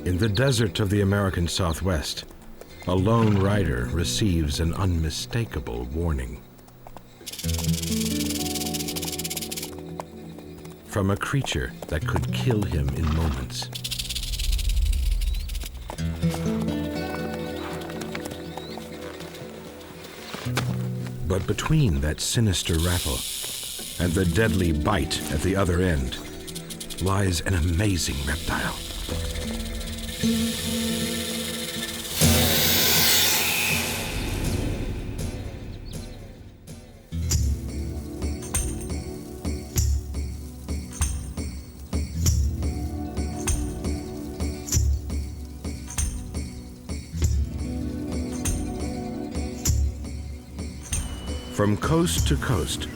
In the desert of the American Southwest, a lone rider receives an unmistakable warning. From a creature that could kill him in moments. But between that sinister rattle and the deadly bite at the other end lies an amazing reptile. From coast to coast,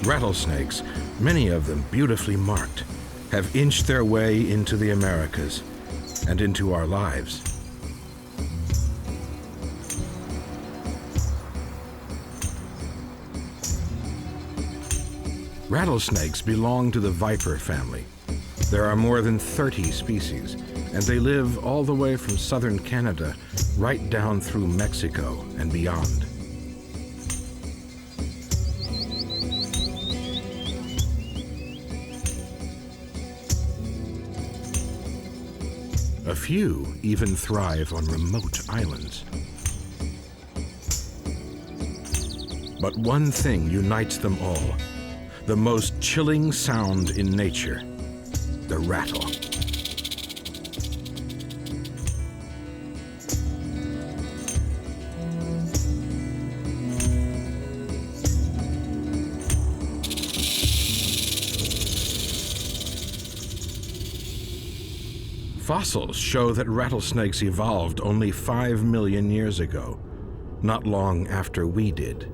rattlesnakes, many of them beautifully marked, have inched their way into the Americas and into our lives. Rattlesnakes belong to the viper family. There are more than 30 species, and they live all the way from southern Canada right down through Mexico and beyond. A few even thrive on remote islands. But one thing unites them all, the most chilling sound in nature, the rattle. Fossils show that rattlesnakes evolved only 5 million years ago, not long after we did.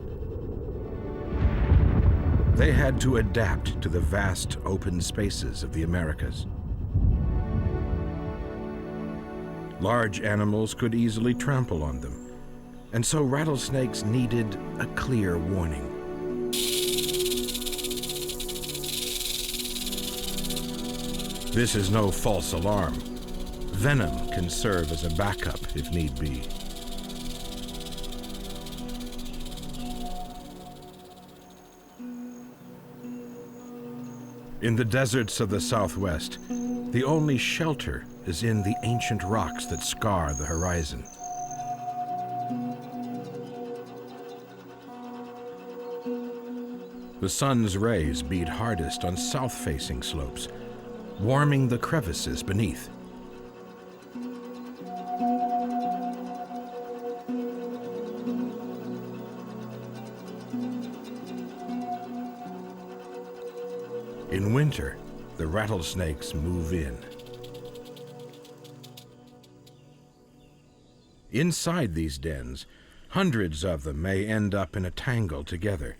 They had to adapt to the vast open spaces of the Americas. Large animals could easily trample on them, and so rattlesnakes needed a clear warning. This is no false alarm. Venom can serve as a backup if need be. In the deserts of the Southwest, the only shelter is in the ancient rocks that scar the horizon. The sun's rays beat hardest on south-facing slopes, warming the crevices beneath. In winter, the rattlesnakes move in. Inside these dens, hundreds of them may end up in a tangle together.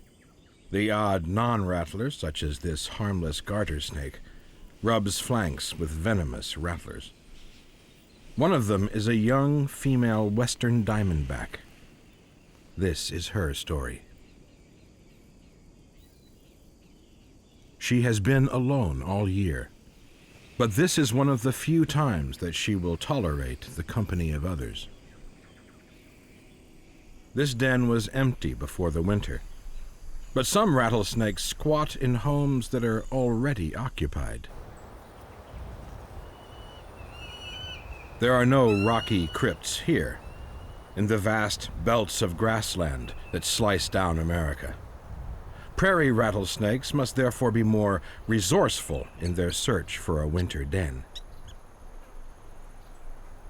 The odd non-rattlers, such as this harmless garter snake, rubs flanks with venomous rattlers. One of them is a young female western diamondback. This is her story. She has been alone all year, but this is one of the few times that she will tolerate the company of others. This den was empty before the winter, but some rattlesnakes squat in homes that are already occupied. There are no rocky crypts here, in the vast belts of grassland that slice down America. Prairie rattlesnakes must therefore be more resourceful in their search for a winter den.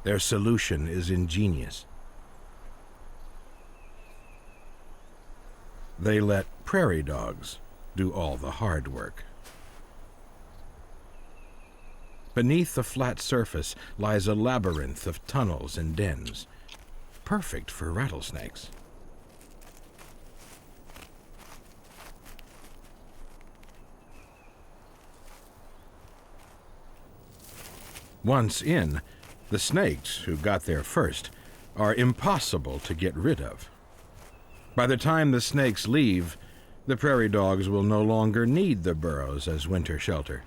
Their solution is ingenious. They let prairie dogs do all the hard work. Beneath the flat surface lies a labyrinth of tunnels and dens, perfect for rattlesnakes. Once in, the snakes, who got there first, are impossible to get rid of. By the time the snakes leave, the prairie dogs will no longer need the burrows as winter shelter.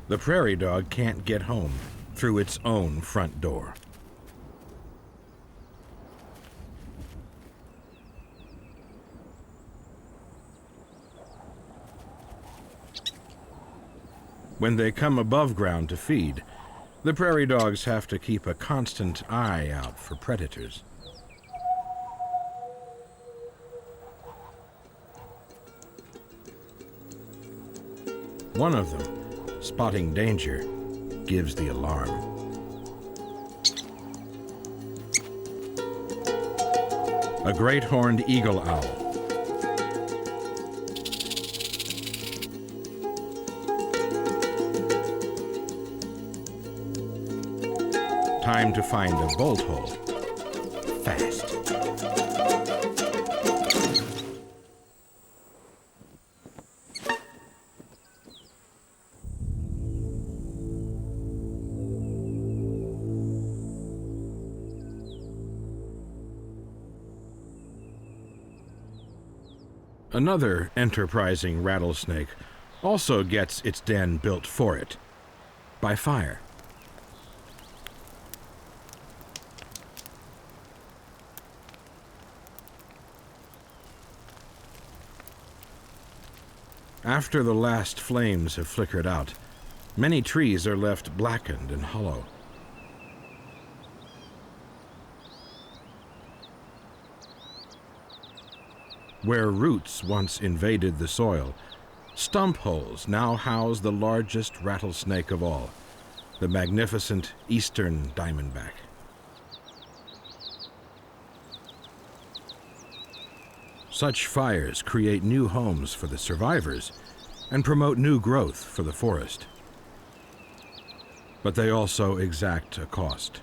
The prairie dog can't get home through its own front door. When they come above ground to feed, the prairie dogs have to keep a constant eye out for predators. One of them, spotting danger, gives the alarm. A great horned eagle owl. Time to find a bolt hole. Fast. Another enterprising rattlesnake also gets its den built for it by fire. After the last flames have flickered out, many trees are left blackened and hollow. Where roots once invaded the soil, stump holes now house the largest rattlesnake of all, the magnificent eastern diamondback. Such fires create new homes for the survivors and promote new growth for the forest. But they also exact a cost.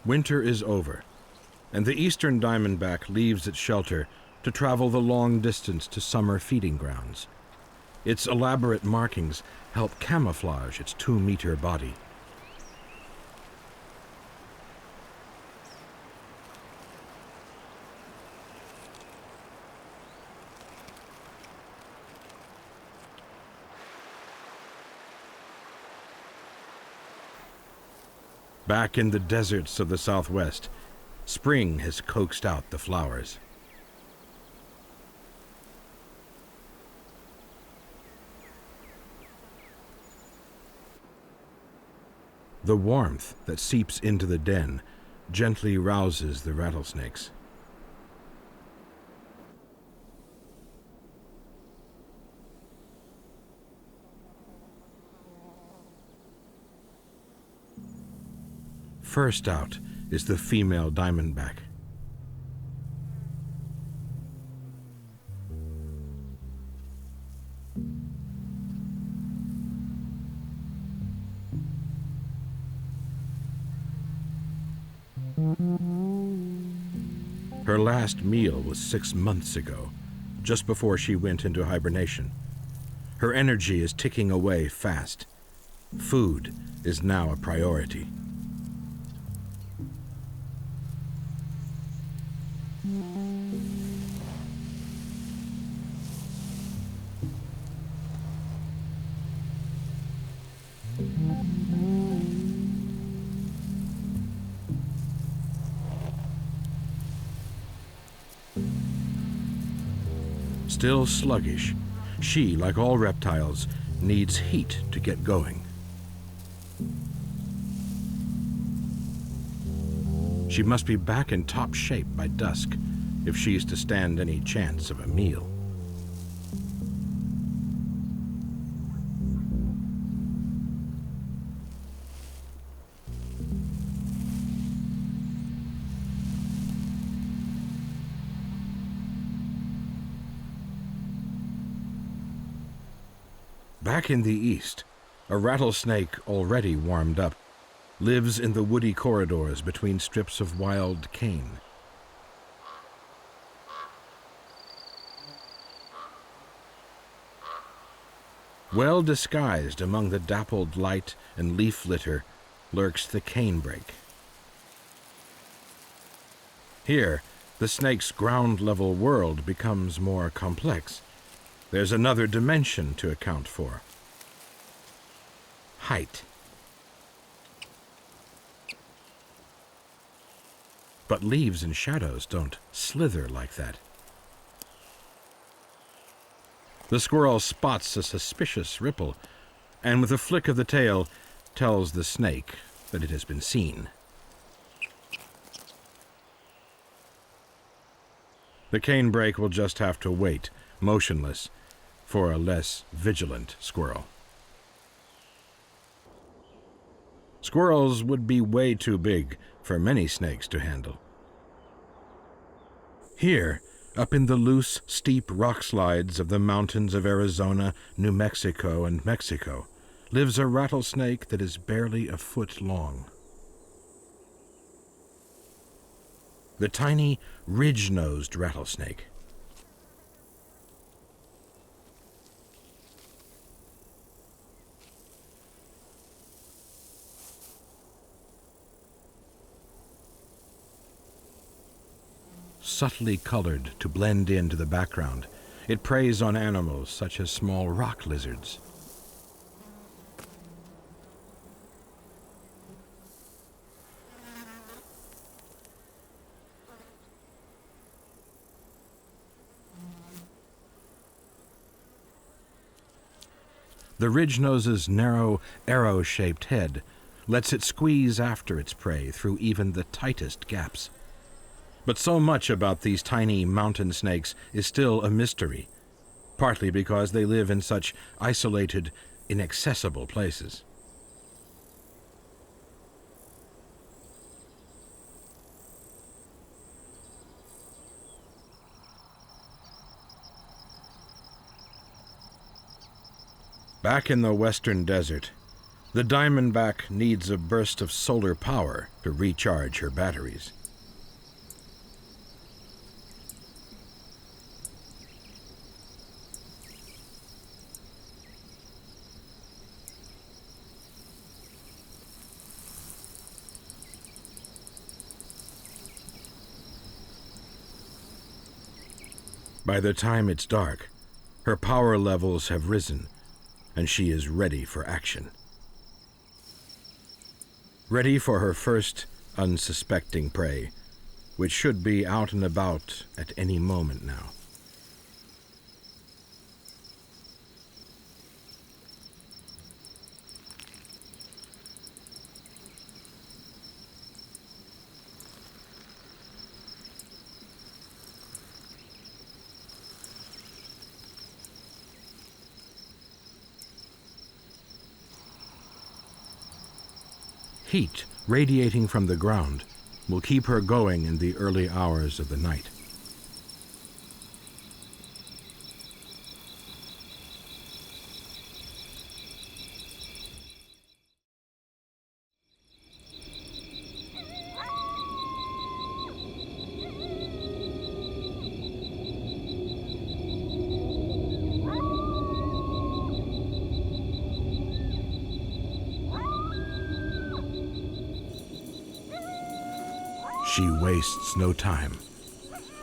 Winter is over, and the eastern diamondback leaves its shelter to travel the long distance to summer feeding grounds. Its elaborate markings help camouflage its 2-meter body. Back in the deserts of the Southwest, spring has coaxed out the flowers. The warmth that seeps into the den gently rouses the rattlesnakes. First out is the female diamondback. Her last meal was 6 months ago, just before she went into hibernation. Her energy is ticking away fast. Food is now a priority. Still sluggish, she, like all reptiles, needs heat to get going. She must be back in top shape by dusk if she's to stand any chance of a meal. Back in the east, a rattlesnake already warmed up lives in the woody corridors between strips of wild cane. Well disguised among the dappled light and leaf litter lurks the canebrake. Here, the snake's ground-level world becomes more complex. There's another dimension to account for. Height. But leaves and shadows don't slither like that. The squirrel spots a suspicious ripple, and with a flick of the tail, tells the snake that it has been seen. The canebrake will just have to wait, motionless, for a less vigilant squirrel. Squirrels would be way too big for many snakes to handle. Here, up in the loose, steep rock slides of the mountains of Arizona, New Mexico, and Mexico, lives a rattlesnake that is barely a foot long. The tiny, ridge-nosed rattlesnake. Subtly colored to blend into the background, it preys on animals such as small rock lizards. The ridge-nose's narrow, arrow-shaped head lets it squeeze after its prey through even the tightest gaps. But so much about these tiny mountain snakes is still a mystery, partly because they live in such isolated, inaccessible places. Back in the western desert, the diamondback needs a burst of solar power to recharge her batteries. By the time it's dark, her power levels have risen, and she is ready for action. Ready for her first unsuspecting prey, which should be out and about at any moment now. Heat radiating from the ground will keep her going in the early hours of the night. She wastes no time.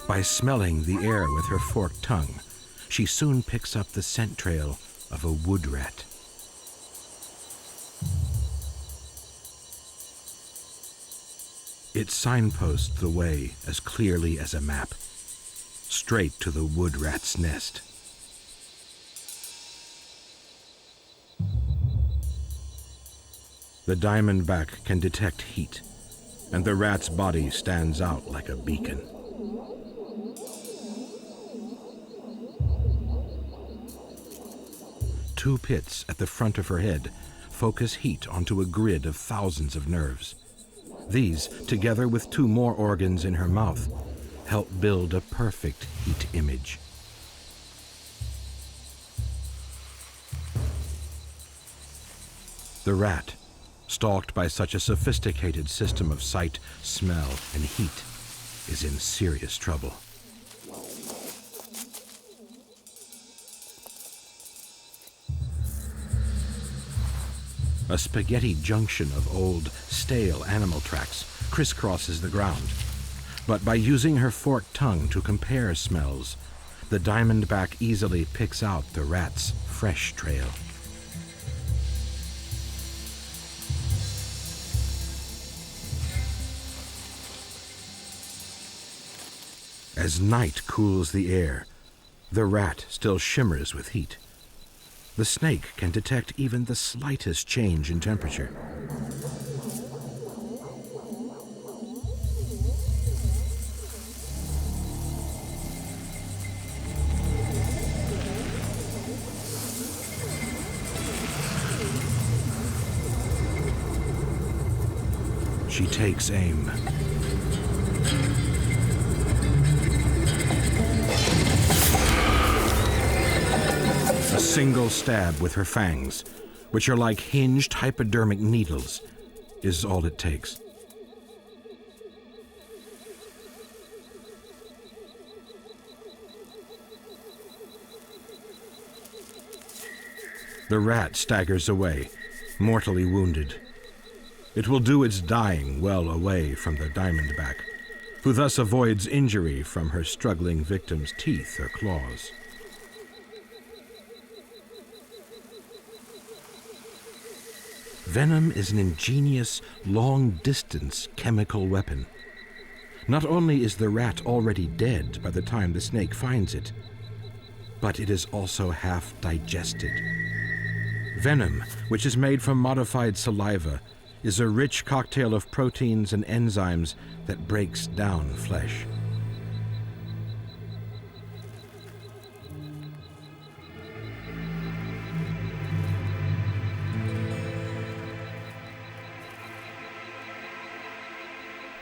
By smelling the air with her forked tongue, she soon picks up the scent trail of a wood rat. It signposts the way as clearly as a map, straight to the wood rat's nest. The diamondback can detect heat, and the rat's body stands out like a beacon. Two pits at the front of her head focus heat onto a grid of thousands of nerves. These, together with two more organs in her mouth, help build a perfect heat image. The rat, stalked by such a sophisticated system of sight, smell, and heat, is in serious trouble. A spaghetti junction of old, stale animal tracks crisscrosses the ground. But by using her forked tongue to compare smells, the diamondback easily picks out the rat's fresh trail. As night cools the air, the rat still shimmers with heat. The snake can detect even the slightest change in temperature. She takes aim. A single stab with her fangs, which are like hinged hypodermic needles, is all it takes. The rat staggers away, mortally wounded. It will do its dying well away from the diamondback, who thus avoids injury from her struggling victim's teeth or claws. Venom is an ingenious, long-distance chemical weapon. Not only is the rat already dead by the time the snake finds it, but it is also half digested. Venom, which is made from modified saliva, is a rich cocktail of proteins and enzymes that breaks down flesh.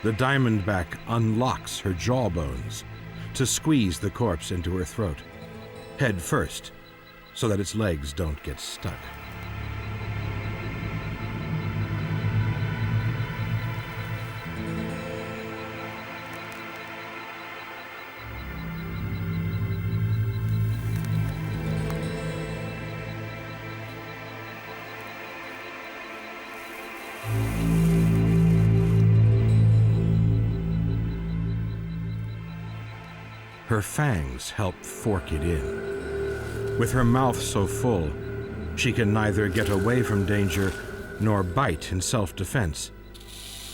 The diamondback unlocks her jawbones to squeeze the corpse into her throat, head first, so that its legs don't get stuck. Her fangs help fork it in. With her mouth so full, she can neither get away from danger nor bite in self-defense,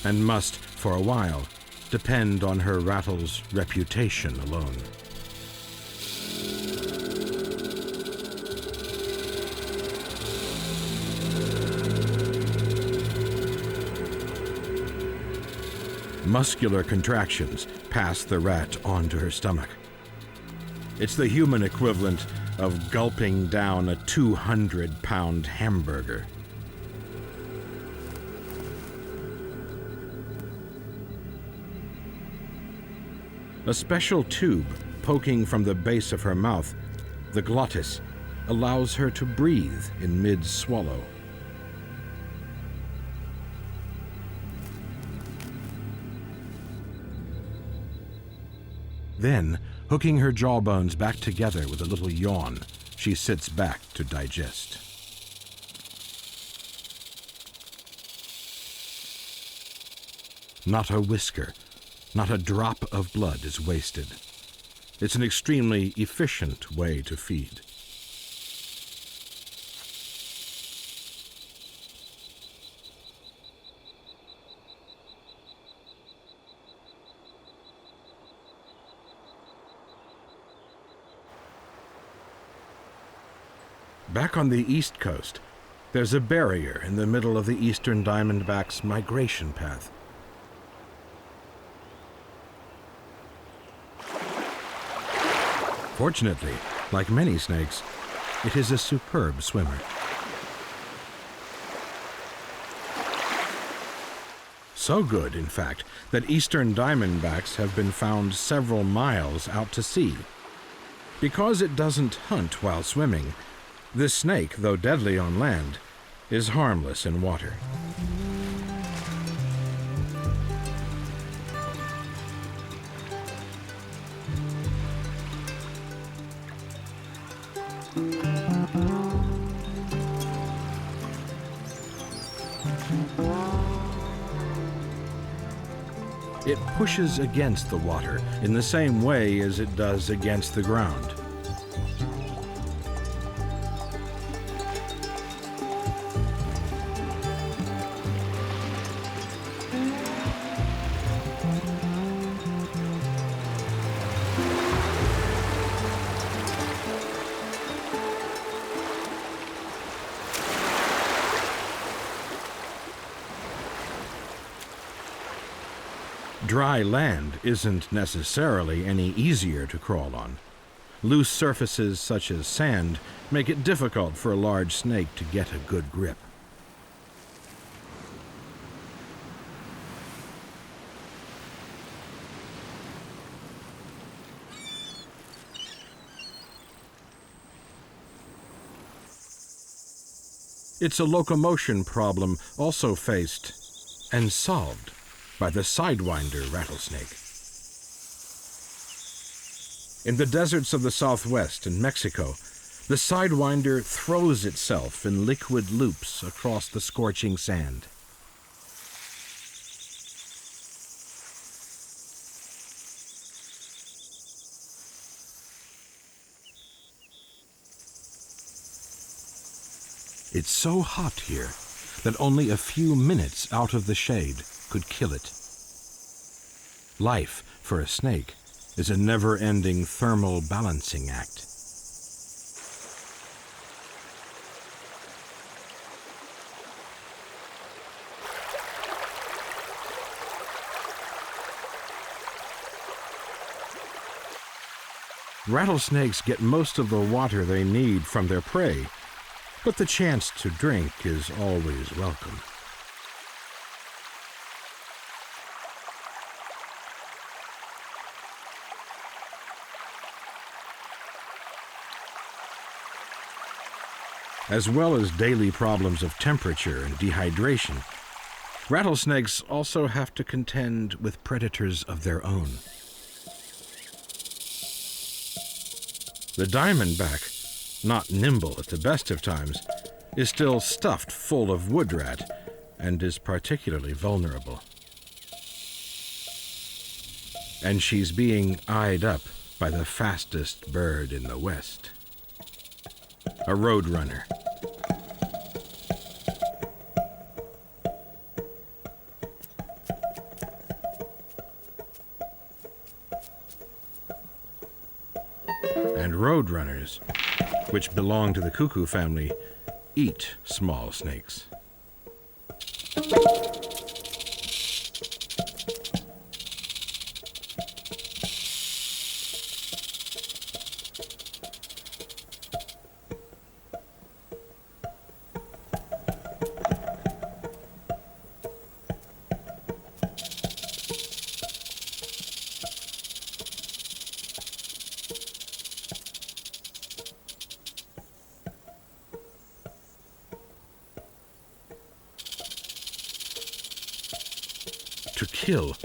and must, for a while, depend on her rattle's reputation alone. Muscular contractions pass the rat onto her stomach. It's the human equivalent of gulping down a 200-pound hamburger. A special tube poking from the base of her mouth, the glottis, allows her to breathe in mid-swallow. Then, hooking her jawbones back together with a little yawn, she sits back to digest. Not a whisker, not a drop of blood is wasted. It's an extremely efficient way to feed. Back on the east coast, there's a barrier in the middle of the eastern diamondback's migration path. Fortunately, like many snakes, it is a superb swimmer. So good, in fact, that eastern diamondbacks have been found several miles out to sea. Because it doesn't hunt while swimming, this snake, though deadly on land, is harmless in water. It pushes against the water in the same way as it does against the ground. Dry land isn't necessarily any easier to crawl on. Loose surfaces such as sand make it difficult for a large snake to get a good grip. It's a locomotion problem also faced and solved by the sidewinder rattlesnake. In the deserts of the Southwest and Mexico, the sidewinder throws itself in liquid loops across the scorching sand. It's so hot here that only a few minutes out of the shade could kill it. Life, for a snake, is a never-ending thermal balancing act. Rattlesnakes get most of the water they need from their prey, but the chance to drink is always welcome. As well as daily problems of temperature and dehydration, rattlesnakes also have to contend with predators of their own. The diamondback, not nimble at the best of times, is still stuffed full of woodrat and is particularly vulnerable. And she's being eyed up by the fastest bird in the West. A roadrunner. And roadrunners, which belong to the cuckoo family, eat small snakes. To kill,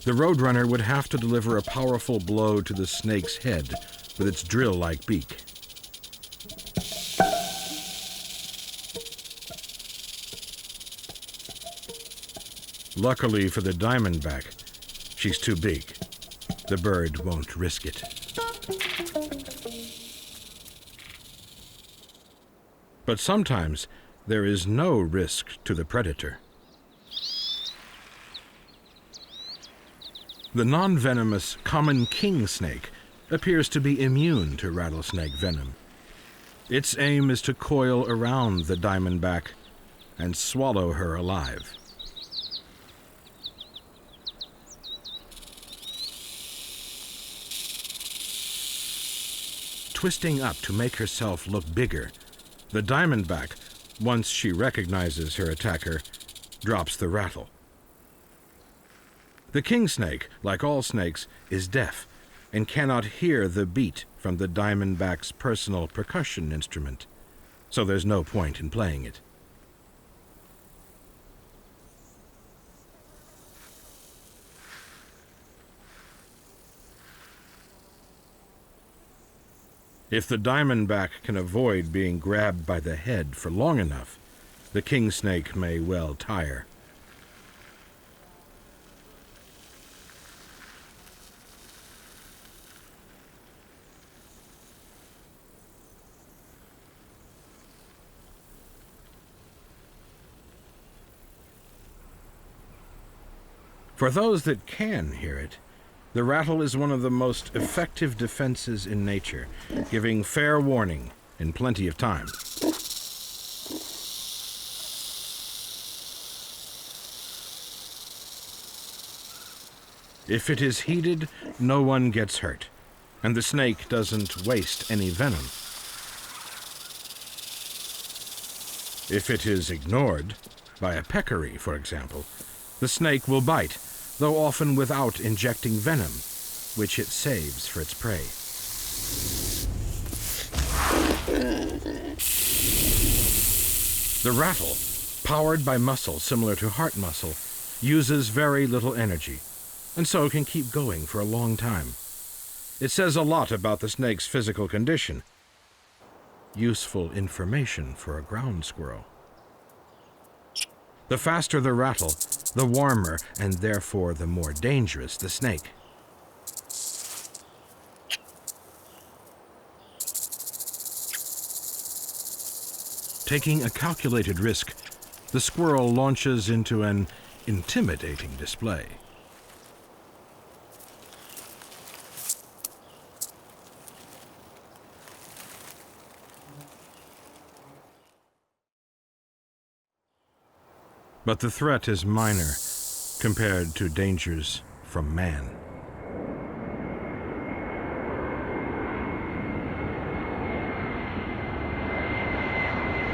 the roadrunner would have to deliver a powerful blow to the snake's head with its drill-like beak. Luckily for the diamondback, she's too big. The bird won't risk it. But sometimes there is no risk to the predator. The non-venomous common king snake appears to be immune to rattlesnake venom. Its aim is to coil around the diamondback and swallow her alive. Twisting up to make herself look bigger, the diamondback, once she recognizes her attacker, drops the rattle. The king snake, like all snakes, is deaf and cannot hear the beat from the diamondback's personal percussion instrument, so there's no point in playing it. If the diamondback can avoid being grabbed by the head for long enough, the king snake may well tire. For those that can hear it, the rattle is one of the most effective defenses in nature, giving fair warning in plenty of time. If it is heeded, no one gets hurt, and the snake doesn't waste any venom. If it is ignored, by a peccary, for example, the snake will bite, though often without injecting venom, which it saves for its prey. The rattle, powered by muscle similar to heart muscle, uses very little energy, and so can keep going for a long time. It says a lot about the snake's physical condition. Useful information for a ground squirrel. The faster the rattle, the warmer and therefore the more dangerous the snake. Taking a calculated risk, the squirrel launches into an intimidating display. But the threat is minor compared to dangers from man.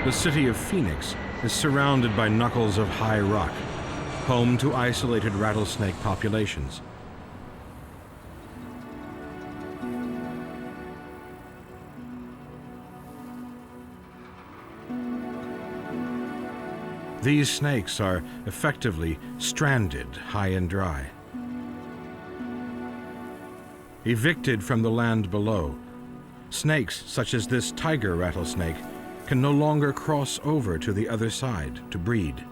The city of Phoenix is surrounded by knuckles of high rock, home to isolated rattlesnake populations. These snakes are effectively stranded high and dry. Evicted from the land below, snakes such as this tiger rattlesnake can no longer cross over to the other side to breed.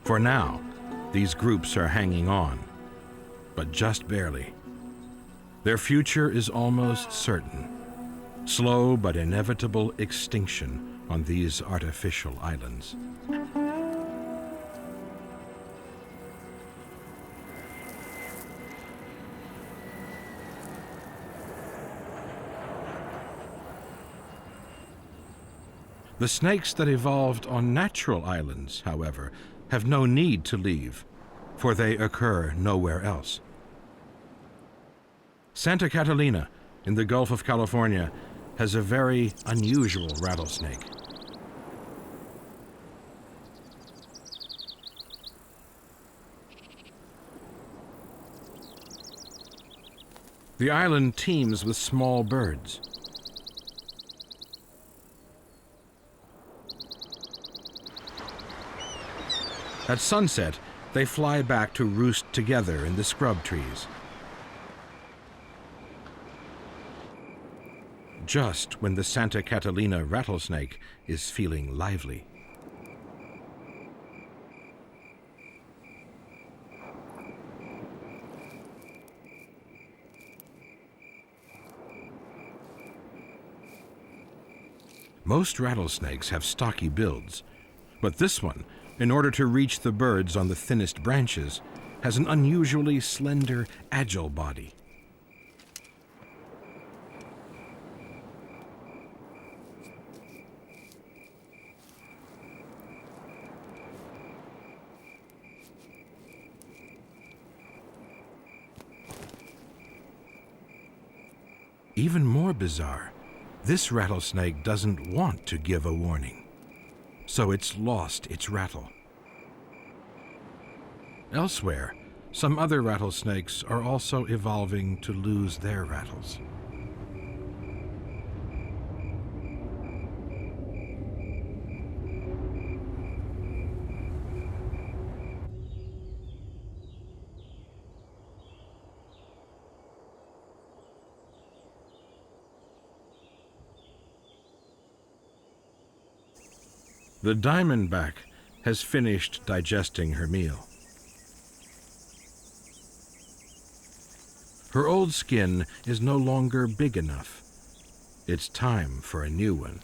For now, these groups are hanging on, but just barely. Their future is almost certain. Slow but inevitable extinction on these artificial islands. The snakes that evolved on natural islands, however, have no need to leave, for they occur nowhere else. Santa Catalina, in the Gulf of California, has a very unusual rattlesnake. The island teems with small birds. At sunset, they fly back to roost together in the scrub trees. Just when the Santa Catalina rattlesnake is feeling lively. Most rattlesnakes have stocky builds, but this one, in order to reach the birds on the thinnest branches, has an unusually slender, agile body. Even more bizarre, this rattlesnake doesn't want to give a warning, so it's lost its rattle. Elsewhere, some other rattlesnakes are also evolving to lose their rattles. The diamondback has finished digesting her meal. Her old skin is no longer big enough. It's time for a new one.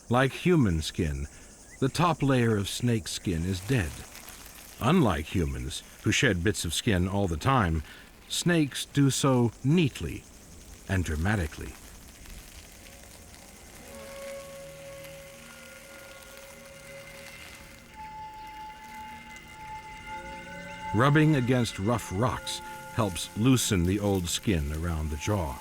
Like human skin, the top layer of snake skin is dead. Unlike humans, who shed bits of skin all the time, snakes do so neatly and dramatically. Rubbing against rough rocks helps loosen the old skin around the jaw.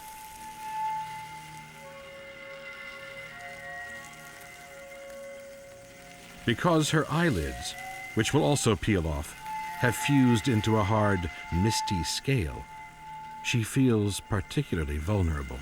Because her eyelids, which will also peel off, have fused into a hard, misty scale, she feels particularly vulnerable.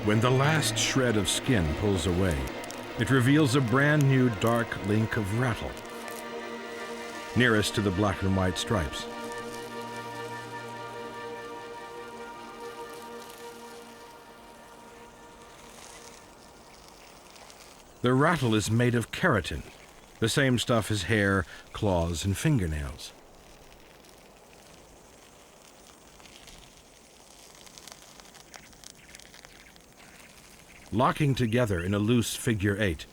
When the last shred of skin pulls away, it reveals a brand new dark link of rattle, nearest to the black and white stripes. The rattle is made of keratin, the same stuff as hair, claws, and fingernails. Locking together in a loose figure eight,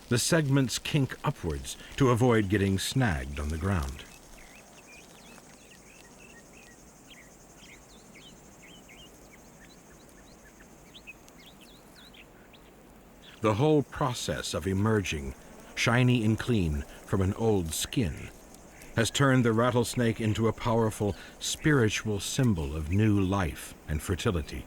the segments kink upwards to avoid getting snagged on the ground. The whole process of emerging, shiny and clean, from an old skin has turned the rattlesnake into a powerful spiritual symbol of new life and fertility.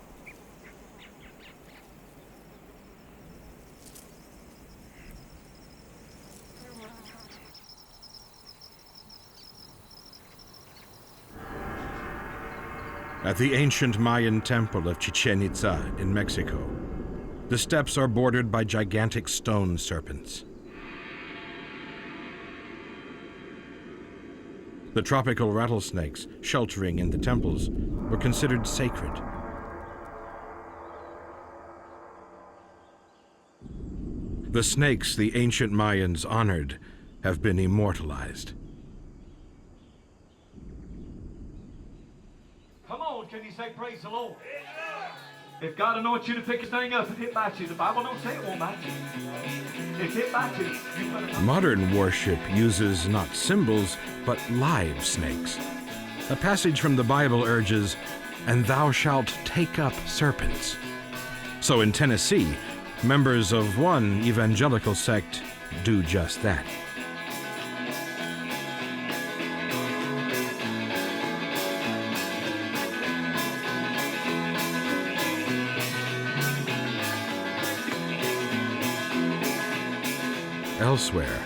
At the ancient Mayan temple of Chichen Itza in Mexico, the steps are bordered by gigantic stone serpents. The tropical rattlesnakes sheltering in the temples were considered sacred. The snakes the ancient Mayans honored have been immortalized. Can you say praise the Lord? If God anoints you to pick a thing up, if it bites you, the Bible don't say it won't bite you. If it bites you, you better... Modern worship uses not symbols, but live snakes. A passage from the Bible urges, "And thou shalt take up serpents." So in Tennessee, members of one evangelical sect do just that. Elsewhere,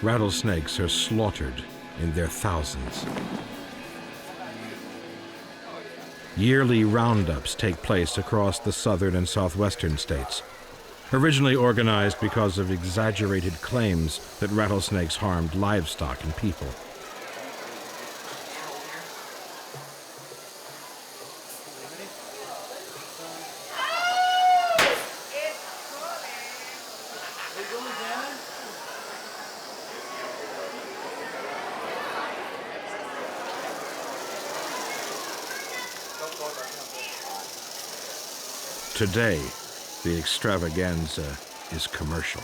rattlesnakes are slaughtered in their thousands. Yearly roundups take place across the southern and southwestern states, originally organized because of exaggerated claims that rattlesnakes harmed livestock and people. Today, the extravaganza is commercial.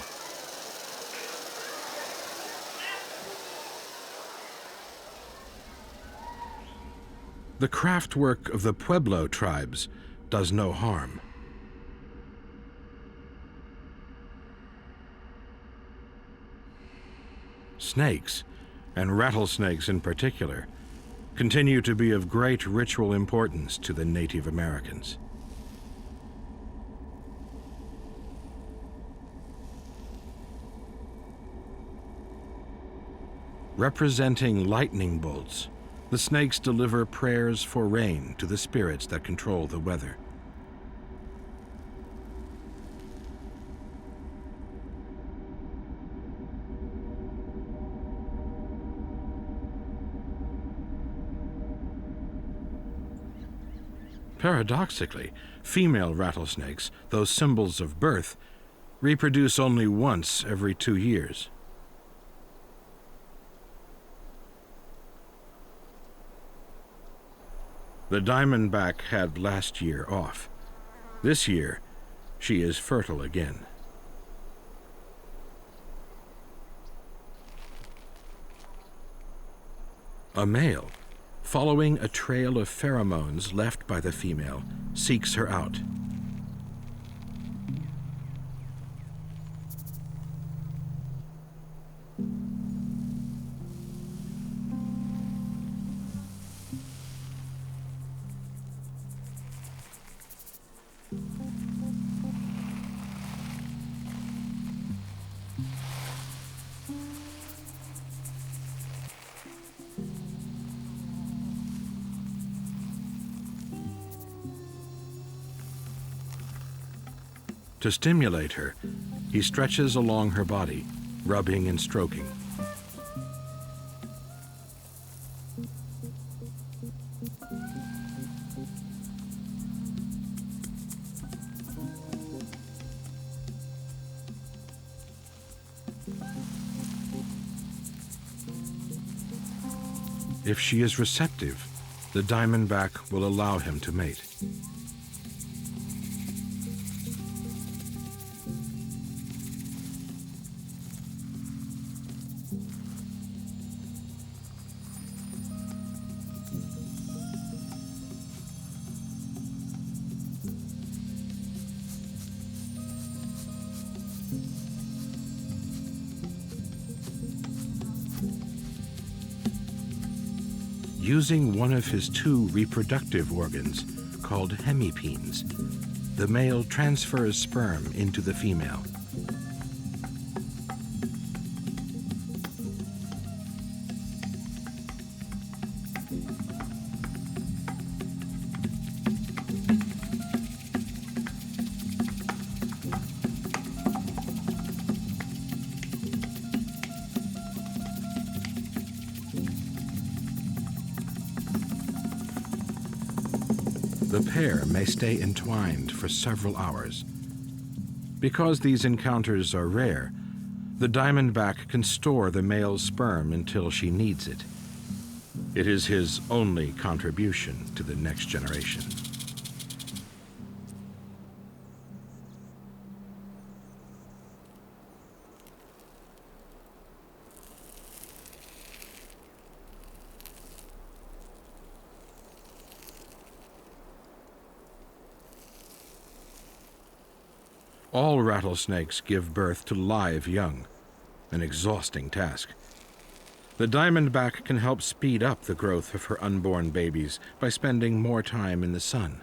The craft work of the Pueblo tribes does no harm. Snakes, and rattlesnakes in particular, continue to be of great ritual importance to the Native Americans. Representing lightning bolts, the snakes deliver prayers for rain to the spirits that control the weather. Paradoxically, female rattlesnakes, those symbols of birth, reproduce only once every 2 years. The diamondback had last year off. This year, she is fertile again. A male, following a trail of pheromones left by the female, seeks her out. To stimulate her, he stretches along her body, rubbing and stroking. If she is receptive, the diamondback will allow him to mate. Using one of his 2 reproductive organs, called hemipenes, the male transfers sperm into the female. The pair may stay entwined for several hours. Because these encounters are rare, the diamondback can store the male's sperm until she needs it. It is his only contribution to the next generation. All rattlesnakes give birth to live young, an exhausting task. The diamondback can help speed up the growth of her unborn babies by spending more time in the sun.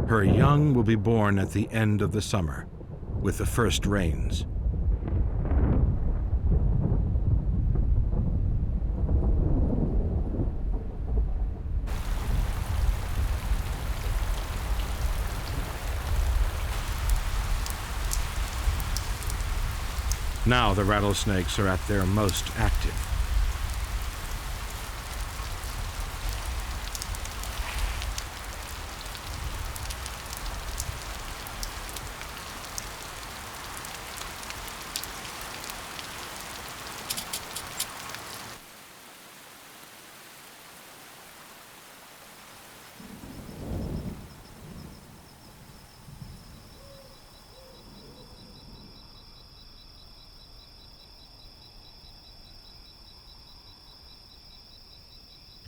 Her young will be born at the end of the summer, with the first rains. Now the rattlesnakes are at their most active.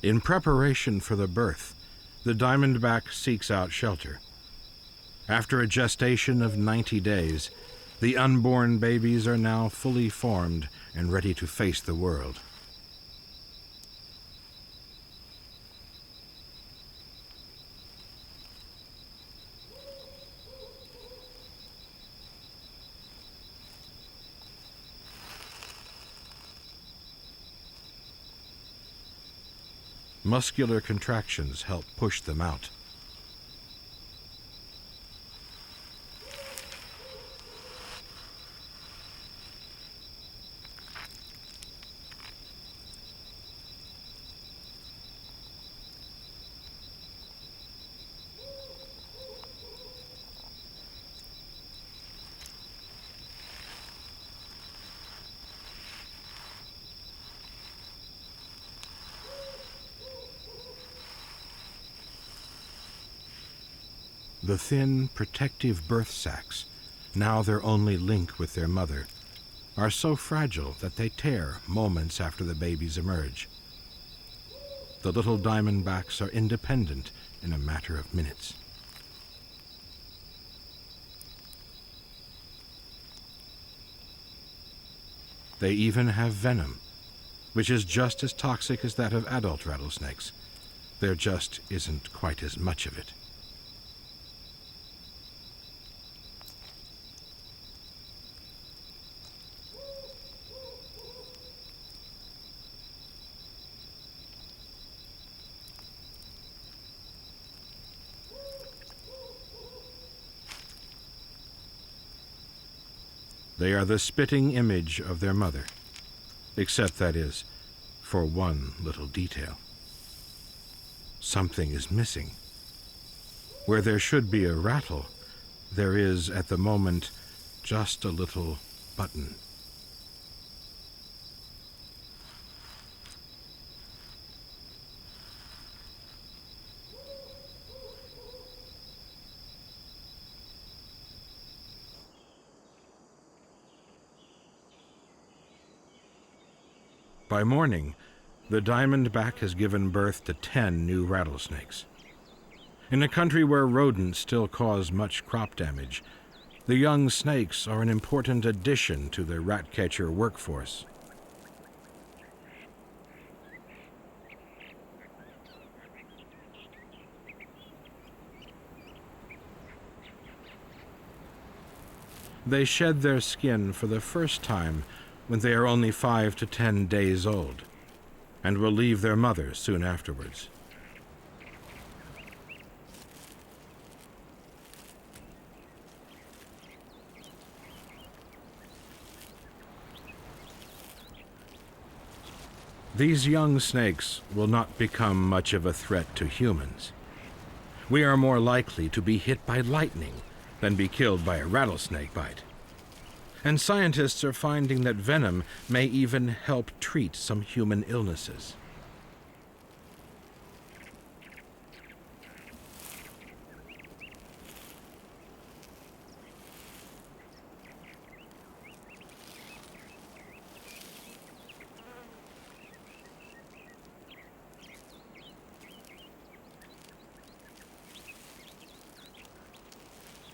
In preparation for the birth, the diamondback seeks out shelter. After a gestation of 90 days, the unborn babies are now fully formed and ready to face the world. Muscular contractions help push them out. The thin, protective birth sacs, now their only link with their mother, are so fragile that they tear moments after the babies emerge. The little diamondbacks are independent in a matter of minutes. They even have venom, which is just as toxic as that of adult rattlesnakes. There just isn't quite as much of it. They are the spitting image of their mother, except, that is, for one little detail. Something is missing. Where there should be a rattle, there is, at the moment, just a little button. By morning, the diamondback has given birth to 10 new rattlesnakes. In a country where rodents still cause much crop damage, the young snakes are an important addition to the rat-catcher workforce. They shed their skin for the first time when they are only 5 to 10 days old, and will leave their mother soon afterwards. These young snakes will not become much of a threat to humans. We are more likely to be hit by lightning than be killed by a rattlesnake bite. And scientists are finding that venom may even help treat some human illnesses.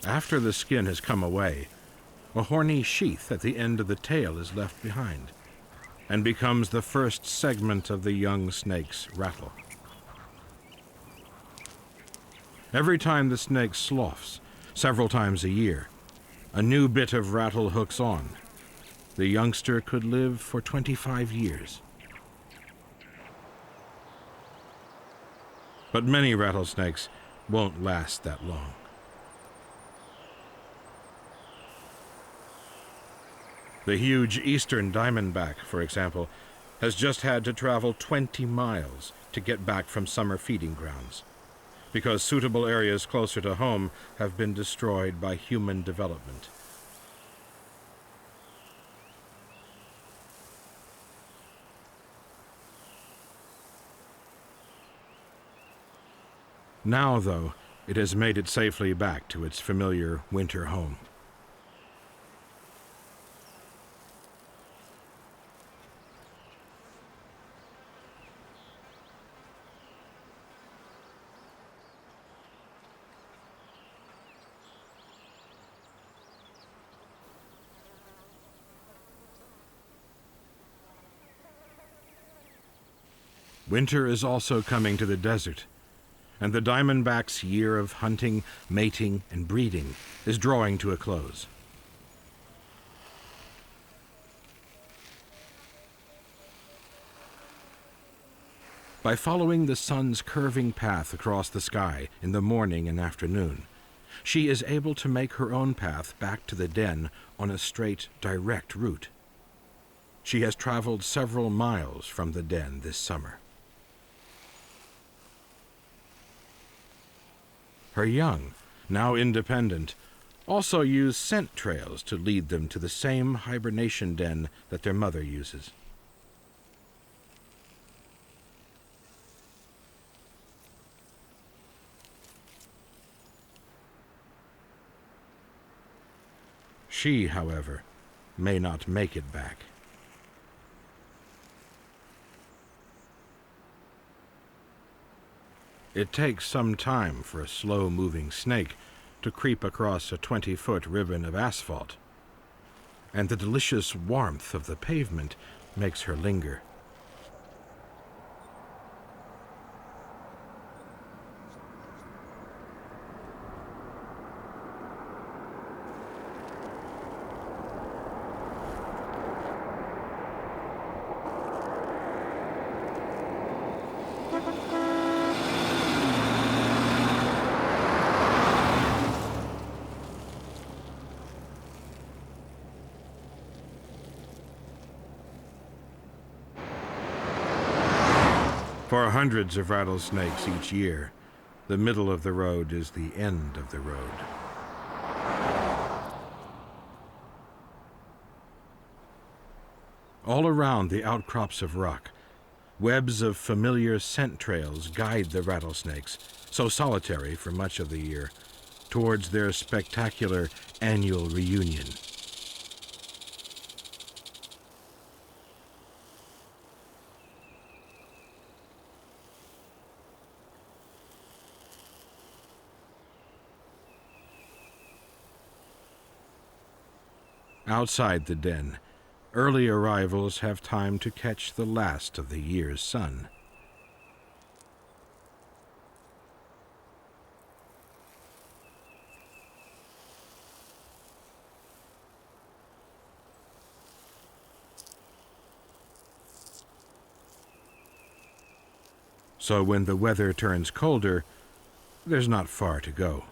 After the skin has come away, a horny sheath at the end of the tail is left behind and becomes the first segment of the young snake's rattle. Every time the snake sloughs, several times a year, a new bit of rattle hooks on. The youngster could live for 25 years. But many rattlesnakes won't last that long. The huge eastern diamondback, for example, has just had to travel 20 miles to get back from summer feeding grounds, because suitable areas closer to home have been destroyed by human development. Now, though, it has made it safely back to its familiar winter home. Winter is also coming to the desert, and the diamondback's year of hunting, mating, and breeding is drawing to a close. By following the sun's curving path across the sky in the morning and afternoon, she is able to make her own path back to the den on a straight, direct route. She has traveled several miles from the den this summer. Her young, now independent, also use scent trails to lead them to the same hibernation den that their mother uses. She, however, may not make it back. It takes some time for a slow-moving snake to creep across a 20-foot ribbon of asphalt, and the delicious warmth of the pavement makes her linger. For hundreds of rattlesnakes each year, the middle of the road is the end of the road. All around the outcrops of rock, webs of familiar scent trails guide the rattlesnakes, so solitary for much of the year, towards their spectacular annual reunion. Outside the den, early arrivals have time to catch the last of the year's sun. So when the weather turns colder, there's not far to go.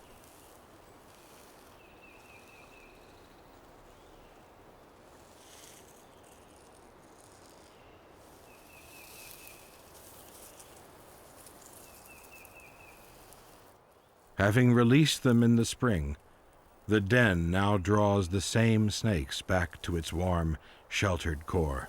Having released them in the spring, the den now draws the same snakes back to its warm, sheltered core.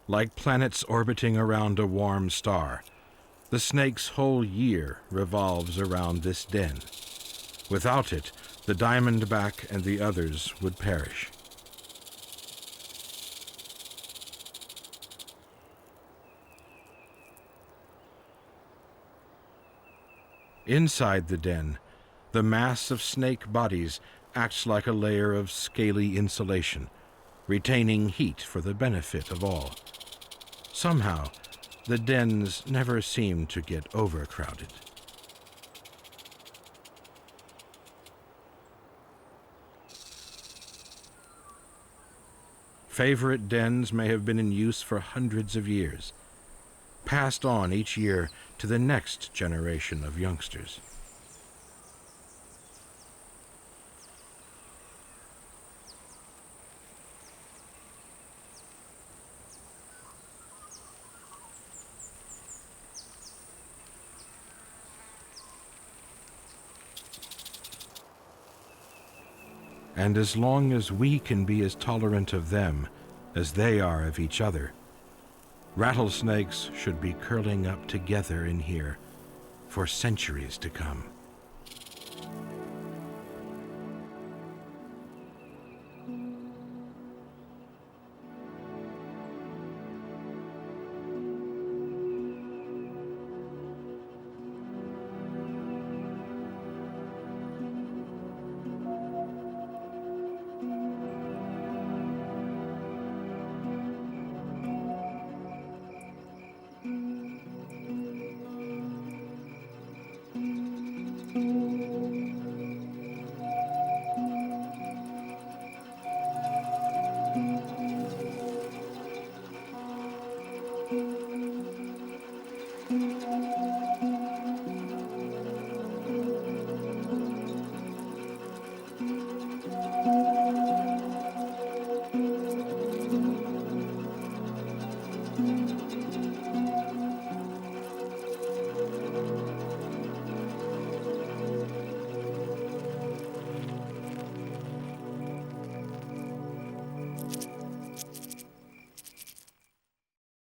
Like planets orbiting around a warm star, the snake's whole year revolves around this den. Without it, the diamondback and the others would perish. Inside the den, the mass of snake bodies acts like a layer of scaly insulation, retaining heat for the benefit of all. Somehow, the dens never seem to get overcrowded. Favorite dens may have been in use for hundreds of years, passed on each year to the next generation of youngsters. And as long as we can be as tolerant of them as they are of each other, rattlesnakes should be curling up together in here for centuries to come.